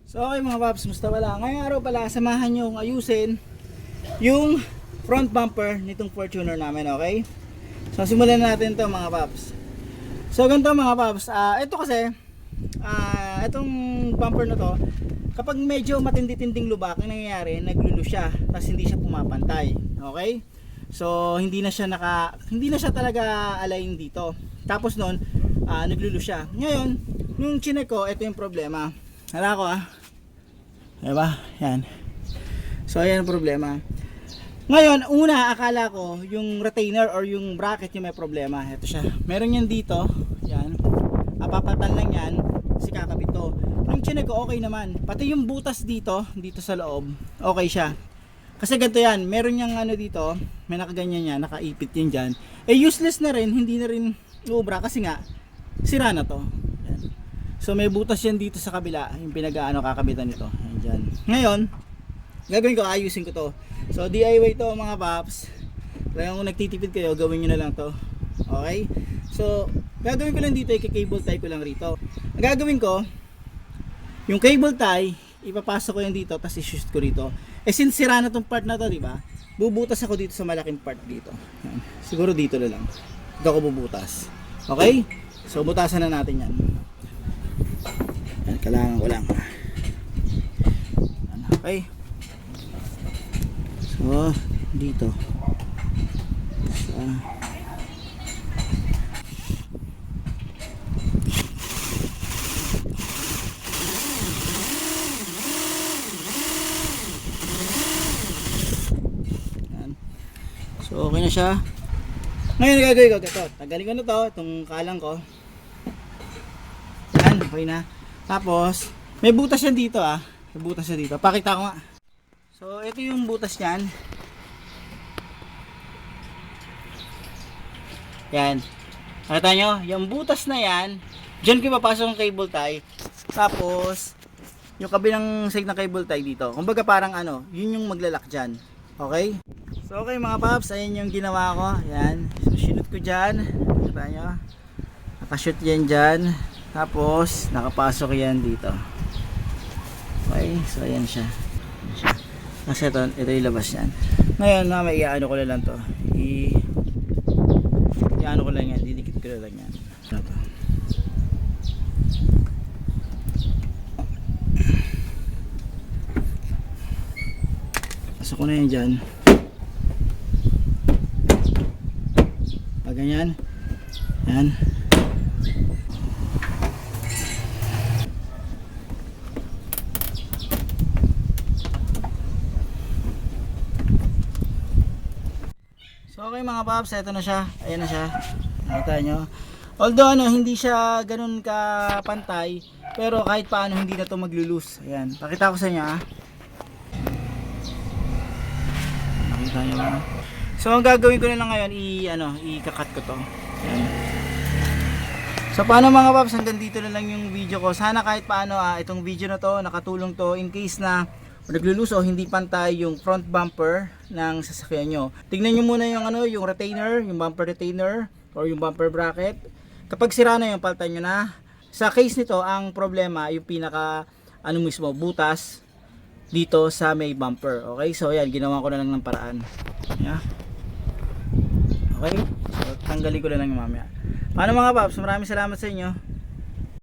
So okay mga paps, musta wala? Ngayong araw pala, samahan nyo kong ayusin yung front bumper nitong Fortuner namin, okay? So simulan natin to mga paps. So ganito mga paps, ito kasi itong bumper na to, kapag medyo matindi-tinding lubak, ang nangyayari, naglulu siya, tapos hindi siya pumapantay, okay? So hindi na siya talaga align dito. Tapos noon, naglulu siya. Ngayon, nung chinek ko, ito yung problema. Hala ko diba? Yan. So ayan ang problema. Ngayon, una akala ko yung retainer or yung bracket yung may problema. Ito siya. Meron yan dito. Yan. Apapatan lang yan. Kasi kakabit to. Yung chinek ko okay naman. Pati yung butas dito sa loob, okay siya. Kasi ganito yan. Meron yung dito. May nakaganyan yan. Nakaipit yun dyan. Useless na rin. Hindi na rin uubra. Kasi nga, sira na to. So may butas yan dito sa kabila, yung kakabitan nito. Diyan. Ngayon, gagawin ko, ayusin ko to. So DIY to mga paps. Kaya kung nagtitipid kayo, gawin niyo na lang to. Okay? So, gagawin ko lang dito, i-cable tie ko lang rito. Ang gagawin ko, yung cable tie, ipapasok ko yan dito, tapos i-shoot ko rito. Since sira na tong part na to, di ba? Bubutas ako dito sa malaking part dito. Yan. Siguro dito na lang. Dito ako bubutas. Okay? So, butasan na natin yan. Yan, kailangan ko lang. Okay. So, dito. So, yan. So, okay na siya. Ngayon, gagawin ko ito. Tanggalin ko na to, itong kalang ko. Yan, okay na. Tapos, may butas yan dito May butas yan dito. Pakita ko nga. So, ito yung butas niyan. Yan. Nakita nyo? Yung butas na yan, dyan ko ipapasok ang cable tie. Tapos, yung kabilang side ng cable tie dito. Kumbaga parang yun yung maglalak dyan. Okay? So, okay mga paps, ayan yung ginawa ko. Yan. So, sinut ko dyan. Nakita nyo? Nakashoot yan dyan. Tapos, nakapasok yan dito. Okay, so ayan siya. Kasi ito yung labas yan. Ngayon, i-ano ko na lang to. I-ano ko lang yan. Didikit ko na lang yan. Ito. Pasok ko na yan dyan. Pag ganyan. Yan. So okay mga paps, ito na siya. Ayan na siya. Nakita nyo. Although hindi siya ganun ka pantay, pero kahit paano hindi na to maglulus. Ayan, pakita ko sa inyo Nakita nyo ba? So ang gagawin ko na lang ngayon, i-cut ko to. Ayan. So paano mga paps, hanggang dito na lang yung video ko. Sana kahit paano itong video na to nakatulong to in case na naglulus o hindi pantay yung front bumper ng sasakyan nyo. Tingnan nyo muna yung retainer, yung bumper retainer or yung bumper bracket. Kapag sira na yung, palitan nyo na. Sa case nito, ang problema yung pinaka mismo butas dito sa may bumper. Okay, so yan, ginawa ko na lang ng paraan. Yeah. Okay, so tanggalin ko na lang yung mamaya. Paano mga paps, maraming salamat sa inyo.